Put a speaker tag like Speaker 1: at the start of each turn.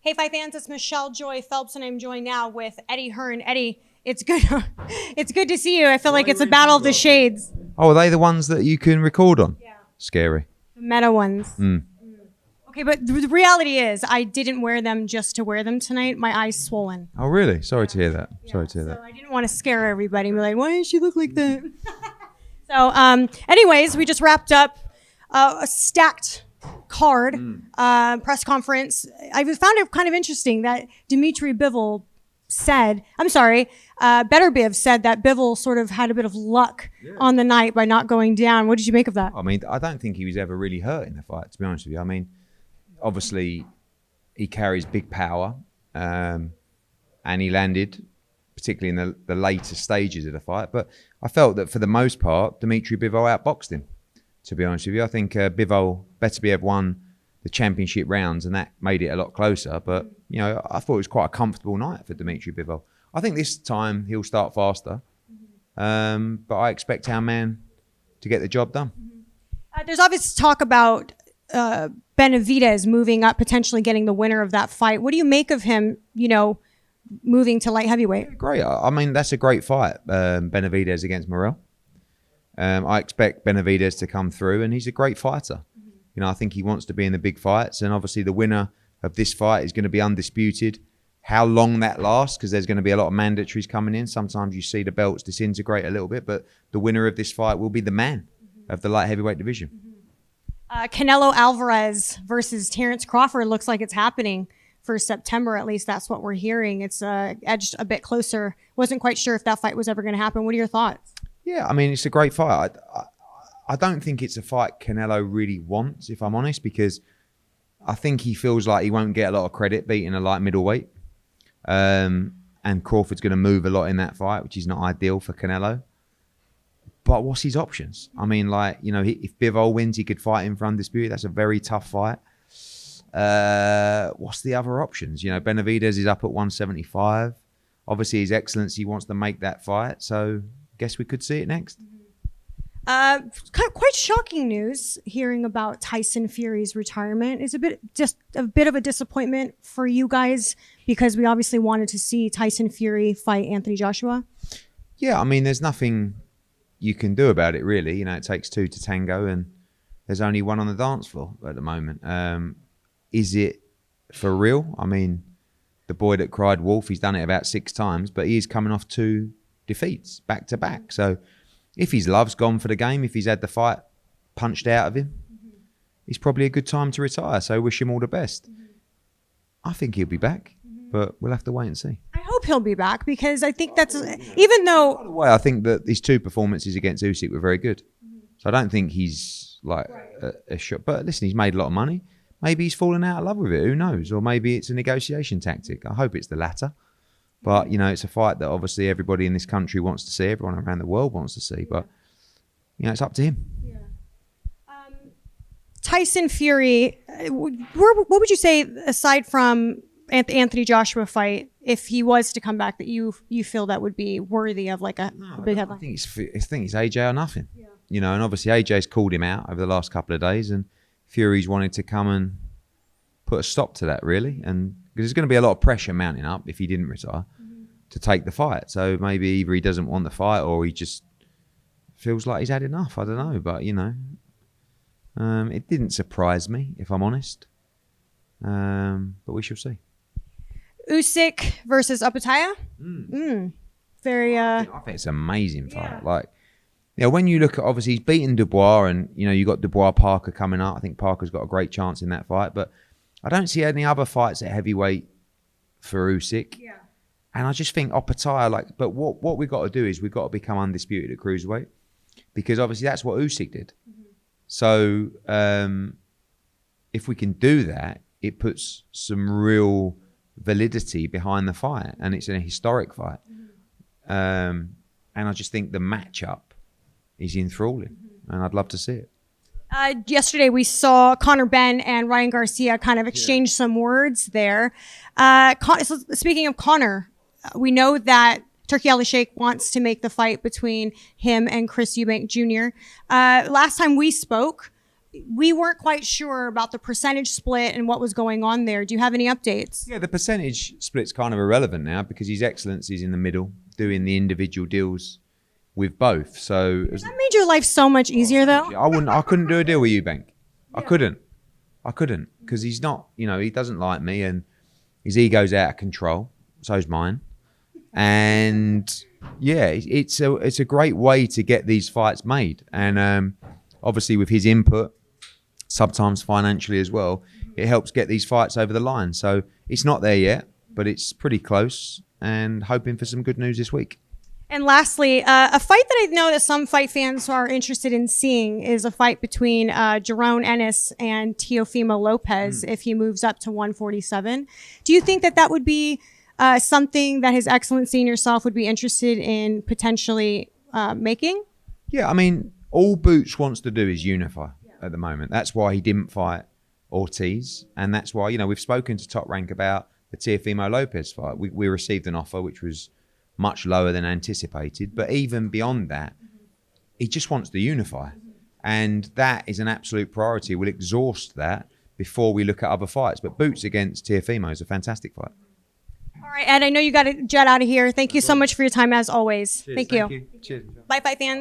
Speaker 1: Hey, Fight fans, it's Michelle Joy Phelps, and I'm joined now with Eddie Hearn. Eddie, it's good. It's good to see you. I feel like it's a battle of the shades.
Speaker 2: Oh, are they the ones that you can record on?
Speaker 1: Yeah.
Speaker 2: Scary.
Speaker 1: The meta ones.
Speaker 2: Mm.
Speaker 1: Okay, but the reality is, I didn't wear them just to wear them tonight. My eyes swollen.
Speaker 2: Oh, really? Sorry to hear that.
Speaker 1: Yeah,
Speaker 2: Sorry to hear that.
Speaker 1: So I didn't want to scare everybody and be like, why does she look like that? So, anyways, we just wrapped up a stacked card press conference. I found it kind of interesting that Dmitry Bivol said, Better Biv said that Bivol sort of had a bit of luck on the night by not going down. What did you make of that?
Speaker 2: I mean, I don't think he was ever really hurt in the fight, to be honest with you. I mean, obviously, he carries big power, and he landed, particularly in the later stages of the fight. But I felt that for the most part, Dmitry Bivol outboxed him, to be honest with you. I think Bivol, Beterbiev won the championship rounds, and that made it a lot closer. But, you know, I thought it was quite a comfortable night for Dmitry Bivol. I think this time he'll start faster, but I expect our man to get the job done.
Speaker 1: There's obvious talk about Benavidez moving up, potentially getting the winner of that fight. What do you make of him, you know, moving to light heavyweight?
Speaker 2: Great. I mean, that's a great fight, Benavidez against Morrell. I expect Benavidez to come through, and he's a great fighter. You know, I think he wants to be in the big fights, and obviously the winner of this fight is going to be undisputed. How long that lasts, because there's going to be a lot of mandatories coming in. Sometimes you see the belts disintegrate a little bit, but the winner of this fight will be the man of the light heavyweight division.
Speaker 1: Canelo Alvarez versus Terence Crawford looks like it's happening for September. At least that's what we're hearing. It's edged a bit closer. Wasn't quite sure if that fight was ever going to happen. What are your thoughts?
Speaker 2: Yeah, I mean, it's a great fight. I don't think it's a fight Canelo really wants, if I'm honest, because I think he feels like he won't get a lot of credit beating a light middleweight. And Crawford's going to move a lot in that fight, which is not ideal for Canelo. But what's his options? I mean, like, you know, if Bivol wins, he could fight him for undisputed. That's a very tough fight. What's the other options? You know, Benavidez is up at 175. Obviously, his excellency wants to make that fight. So, guess we could see it next.
Speaker 1: Quite shocking news hearing about Tyson Fury's retirement. It's just a bit of a disappointment for you guys, because we obviously wanted to see Tyson Fury fight Anthony Joshua.
Speaker 2: Yeah, I mean, there's nothing you can do about it, really. You know, it takes two to tango, and there's only one on the dance floor at the moment. Is it for real? I mean, the boy that cried wolf, he's done it about 6 times, but he is coming off 2 defeats back to back. So if his love's gone for the game, if he's had the fight punched out of him, it's probably a good time to retire. So wish him all the best. I think he'll be back, but we'll have to wait and see.
Speaker 1: I hope he'll be back, because I think that's, even though...
Speaker 2: By the way, I think that his 2 performances against Usyk were very good. So I don't think he's like a shot. But listen, he's made a lot of money. Maybe he's fallen out of love with it. Who knows? Or maybe it's a negotiation tactic. I hope it's the latter. But, you know, it's a fight that obviously everybody in this country wants to see. Everyone around the world wants to see. But, you know, it's up to him.
Speaker 1: Yeah. Tyson Fury, what would you say, aside from the Anthony Joshua fight, if he was to come back, that you feel that would be worthy of like a big headline?
Speaker 2: I think it's AJ or nothing. Yeah. You know, and obviously AJ's called him out over the last couple of days, and Fury's wanted to come and put a stop to that, really. And because there's going to be a lot of pressure mounting up if he didn't retire to take the fight. So maybe either he doesn't want the fight, or he just feels like he's had enough. I don't know. But, you know, it didn't surprise me, if I'm honest. But we shall see. Usyk
Speaker 1: versus Opetaia? Very...
Speaker 2: I think it's an amazing fight. Yeah. Like, you know, when you look at, obviously, he's beaten Dubois, and, you know, you got Dubois-Parker coming up. I think Parker's got a great chance in that fight. But I don't see any other fights at heavyweight for Usyk. Yeah. And I just think Opetaia, like, but what we've got to do is we've got to become undisputed at cruiserweight, because obviously that's what Usyk did. So if we can do that, it puts some real validity behind the fight, and it's a historic fight. And I just think the matchup is enthralling, and I'd love to see it.
Speaker 1: Yesterday we saw Benn and Ryan Garcia kind of exchange some words there. So speaking of Conor, we know that Turki Al-Sheikh wants to make the fight between him and Chris Eubank Jr. Last time we spoke, we weren't quite sure about the percentage split and what was going on there. Do you have any updates?
Speaker 2: Yeah, the percentage split's kind of irrelevant now because his Excellency's in the middle doing the individual deals with both. So
Speaker 1: That made your life so much easier, though.
Speaker 2: I couldn't do a deal with Eubank. I couldn't because he's not, he doesn't like me and his ego's out of control. So's mine. And yeah, it's a great way to get these fights made. And obviously with his input, sometimes financially as well, it helps get these fights over the line. So it's not there yet, but it's pretty close and hoping for some good news this week.
Speaker 1: And lastly, a fight that I know that some fight fans are interested in seeing is a fight between Jaron Ennis and Teofimo Lopez if he moves up to 147. Do you think that would be something that His Excellency and yourself would be interested in potentially making?
Speaker 2: Yeah, I mean, all Boots wants to do is unify at the moment. That's why he didn't fight Ortiz. And that's why, we've spoken to Top Rank about the Teofimo Lopez fight. We received an offer which was much lower than anticipated. But even beyond that, he just wants to unify. And that is an absolute priority. We'll exhaust that before we look at other fights. But Boots against Teofimo is a fantastic fight.
Speaker 1: All right, Ed, I know you got to jet out of here. Thank you so much for your time, as always.
Speaker 2: Cheers,
Speaker 1: Thank you.
Speaker 2: Cheers.
Speaker 1: Bye, fight fans.